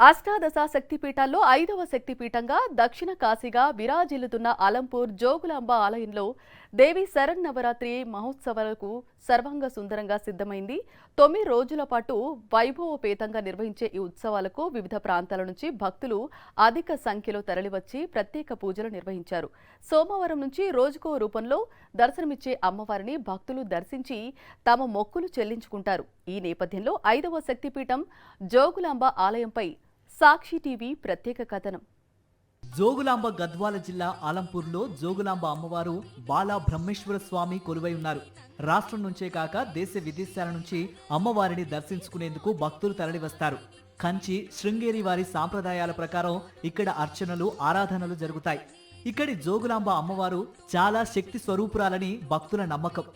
అష్టాదశ శక్తిపీఠాల్లో 5వ శక్తిపీఠంగా దక్షిణ కాశీగా విరాజిల్లుతున్న అలంపూర్ జోగులాంబ ఆలయంలో దేవి శరన్నవరాత్రి మహోత్సవాలకు సర్వాంగ సుందరంగా సిద్ధమైంది. 9 రోజుల పాటు వైభవోపేతంగా నిర్వహించే ఈ ఉత్సవాలకు వివిధ ప్రాంతాల నుంచి భక్తులు అధిక సంఖ్యలో తరలివచ్చి ప్రత్యేక పూజలు నిర్వహించారు. సోమవారం నుంచి రోజుకో రూపంలో దర్శనమిచ్చే అమ్మవారిని భక్తులు దర్శించి తమ మొక్కులు చెల్లించుకుంటారు. ఈ నేపథ్యంలో 5వ శక్తిపీఠం జోగులాంబ ఆలయంపై సాక్షి టీవీ ప్రత్యేక కథనం. జోగులాంబ గద్వాల జిల్లా ఆలంపూర్లో జోగులాంబ అమ్మవారు బాలా బ్రహ్మేశ్వర స్వామి కొలువై ఉన్నారు. రాష్ట్రం నుంచే కాక దేశ విదేశాల నుంచి అమ్మవారిని దర్శించుకునేందుకు భక్తులు తరలివస్తారు. కంచి, శృంగేరి వారి సాంప్రదాయాల ప్రకారం ఇక్కడ అర్చనలు, ఆరాధనలు జరుగుతాయి. ఇక్కడి జోగులాంబ అమ్మవారు చాలా శక్తి స్వరూపురాలని భక్తుల నమ్మకం.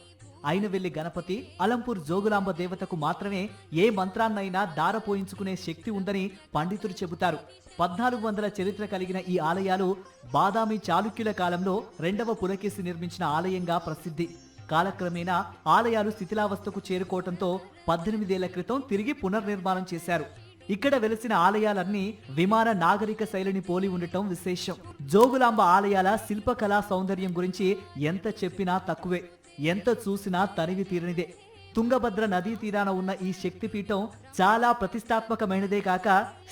అయినవెల్లి గణపతి, అలంపూర్ జోగులాంబ దేవతకు మాత్రమే ఏ మంత్రాన్నైనా దారపోయించుకునే శక్తి ఉందని పండితులు చెబుతారు. 1400 చరిత్ర కలిగిన ఈ ఆలయాలు బాదామి చాళుక్యుల కాలంలో 2వ పులకేసి నిర్మించిన ఆలయంగా ప్రసిద్ధి. కాలక్రమేణా ఆలయాలు శిథిలావస్థకు చేరుకోవడంతో 18 ఏళ్ల క్రితం తిరిగి పునర్నిర్మాణం చేశారు. ఇక్కడ వెలిసిన ఆలయాలన్నీ విమాన నాగరిక శైలిని పోలి ఉండటం విశేషం. జోగులాంబ ఆలయాల శిల్పకళా సౌందర్యం గురించి ఎంత చెప్పినా తక్కువే, ఎంత చూసినా తనివి తీరనిదే. తుంగభద్ర నదీ తీరాన ఉన్న ఈ శక్తిపీఠం చాలా ప్రతిష్టాత్మకమైనదే కాక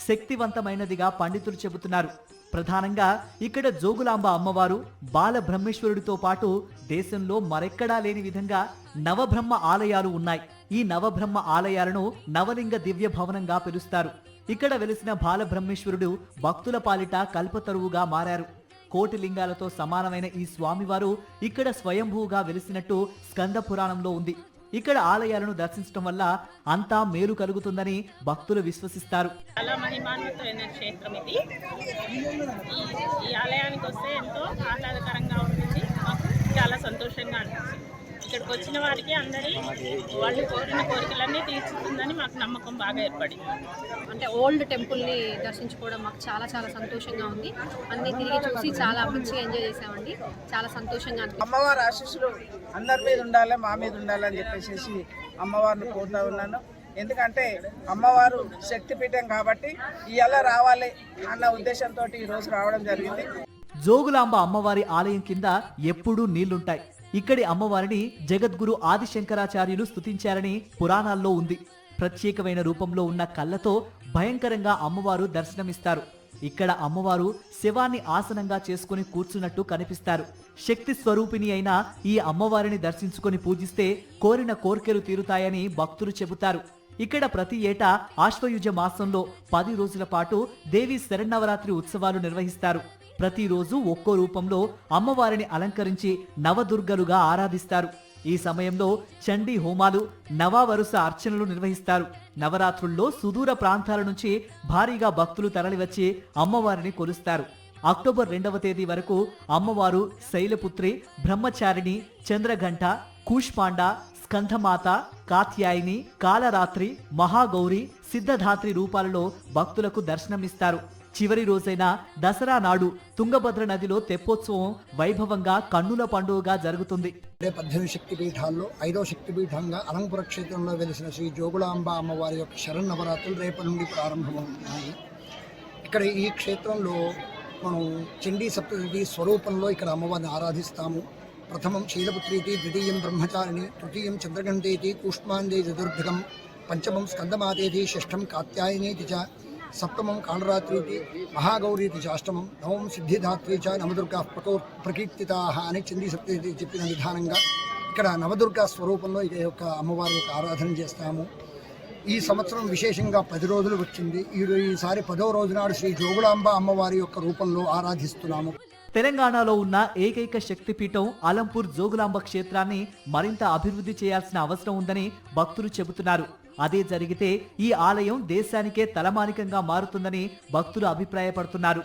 శక్తివంతమైనదిగా పండితులు చెబుతున్నారు. ప్రధానంగా ఇక్కడ జోగులాంబ అమ్మవారు బాల బ్రహ్మేశ్వరుడితో పాటు దేశంలో మరెక్కడా లేని విధంగా నవబ్రహ్మ ఆలయాలు ఉన్నాయి. ఈ నవబ్రహ్మ ఆలయాలను నవలింగ దివ్య భవనంగా పిలుస్తారు. ఇక్కడ వెలిసిన బాలబ్రహ్మేశ్వరుడు భక్తుల పాలిట కల్పతరువుగా మారారు. కోటి లింగాలతో సమానమైన ఈ స్వామివారు ఇక్కడ స్వయంభూగా వెలిసినట్టు స్కంద పురాణంలో ఉంది. ఇక్కడ ఆలయాలను దర్శించడం వల్ల అంతా మేలు కలుగుతుందని భక్తులు విశ్వసిస్తారు. చాలా మహిమాన్వితమైన క్షేత్రం ఇది. ఈ ఆలయానికి వస్తే ఎంతో ఆహ్లాదకరంగా ఉంటుంది, చాలా సంతోషంగా అనిపిస్తుంది. ఇక్కడికి వచ్చిన వారికి అందరి వాళ్ళు కోరిన కోరికలన్నీ తీర్చుతుందని మాకు నమ్మకం బాగా ఏర్పడింది. అంటే ఓల్డ్ టెంపుల్ని దర్శించుకోవడం మాకు చాలా చాలా సంతోషంగా ఉంది. అన్ని తిరిగి చూసి చాలా మంచిగా ఎంజాయ్ చేసామండి. చాలా సంతోషంగా అనిపిస్తుంది. అమ్మవారి ఆశీస్సులు అందరి మీద ఉండాలి, మా మీద ఉండాలని చెప్పేసి అమ్మవారిని కోరుతా ఉన్నాను. ఎందుకంటే అమ్మవారు శక్తిపీఠం కాబట్టి ఇవాళ రావాలి అన్న ఉద్దేశంతో ఈరోజు రావడం జరిగింది. జోగులాంబ అమ్మవారి ఆలయం కింద ఎప్పుడూ నీళ్లుంటాయి. ఇక్కడి అమ్మవారిని జగద్గురు ఆదిశంకరాచార్యులు స్తుతించారని పురాణాల్లో ఉంది. ప్రత్యేకమైన రూపంలో ఉన్న కళ్ళతో భయంకరంగా అమ్మవారు దర్శనమిస్తారు. ఇక్కడ అమ్మవారు శవాన్ని ఆసనంగా చేసుకుని కూర్చున్నట్టు కనిపిస్తారు. శక్తి స్వరూపిణి అయిన ఈ అమ్మవారిని దర్శించుకొని పూజిస్తే కోరిన కోర్కెలు తీరుతాయని భక్తులు చెబుతారు. ఇక్కడ ప్రతి ఏటా ఆశ్వయుజ మాసంలో 10 రోజుల పాటు దేవి శరన్నవరాత్రి ఉత్సవాలు నిర్వహిస్తారు. ప్రతిరోజు ఒక్కో రూపంలో అమ్మవారిని అలంకరించి నవదుర్గలుగా ఆరాధిస్తారు. ఈ సమయంలో చండీ హోమాలు, నవవరుస అర్చనలు నిర్వహిస్తారు. నవరాత్రుల్లో సుదూర ప్రాంతాల నుంచి భారీగా భక్తులు తరలివచ్చి అమ్మవారిని కొలుస్తారు. అక్టోబర్ 2వ తేదీ వరకు అమ్మవారు శైలపుత్రి, బ్రహ్మచారిణి, చంద్రఘంట, కూష్మాండ, స్కంధమాత, కాత్యాయిని, కాలరాత్రి, మహాగౌరి, సిద్ధధాత్రి రూపాలలో భక్తులకు దర్శనమిస్తారు. చివరి రోజైన దసరా నాడు తుంగభద్ర నదిలో తెప్పోత్సవం వైభవంగా కన్నుల పండుగగా జరుగుతుంది. 18 శక్తిపీఠాల్లో 5వ శక్తిపీఠంగా అలంపుర క్షేత్రంలో వెలిసిన శ్రీ జోగులాంబ అమ్మవారి యొక్క శరన్నవరాత్రులు రేపటి నుండి ప్రారంభమవుతున్నాయి. ఇక్కడ ఈ క్షేత్రంలో మనం చండీ సప్తశతి స్వరూపంలో ఇక్కడ అమ్మవారిని ఆరాధిస్తాము. ప్రథమం శైలపుత్రీతి, ద్వితీయం బ్రహ్మచారిణి, తృతీయం చంద్రగంటేతి, కూష్మాందే చతుర్థకం, పంచమం స్కందమాతేతి, షష్ఠం కాత్యాయనేతి చ, సప్తమం కాళరాత్రీతి, మహాగౌరీతి చాష్టమం, నవమం సిద్ధిదాత్రి చ, నవదుర్గా ప్రకీర్తితా అని చండీ సప్తశతి చెప్పిన విధానంగా ఇక్కడ నవదుర్గా స్వరూపంలో ఈ యొక్క అమ్మవారి యొక్క ఆరాధన చేస్తాము. ఈ సంవత్సరం విశేషంగా 10 రోజులు వచ్చింది. ఈసారి 10వ రోజు నాడు శ్రీ జోగులాంబ అమ్మవారి యొక్క రూపంలో ఆరాధిస్తున్నాము. తెలంగాణలో ఉన్న ఏకైక శక్తిపీఠం అలంపూర్ జోగులాంబ క్షేత్రాన్ని మరింత అభివృద్ధి చేయాల్సిన అవసరం ఉందని భక్తులు చెబుతున్నారు. అదే జరిగితే ఈ ఆలయం దేశానికే తలమానికంగా మారుతుందని భక్తులు అభిప్రాయపడుతున్నారు.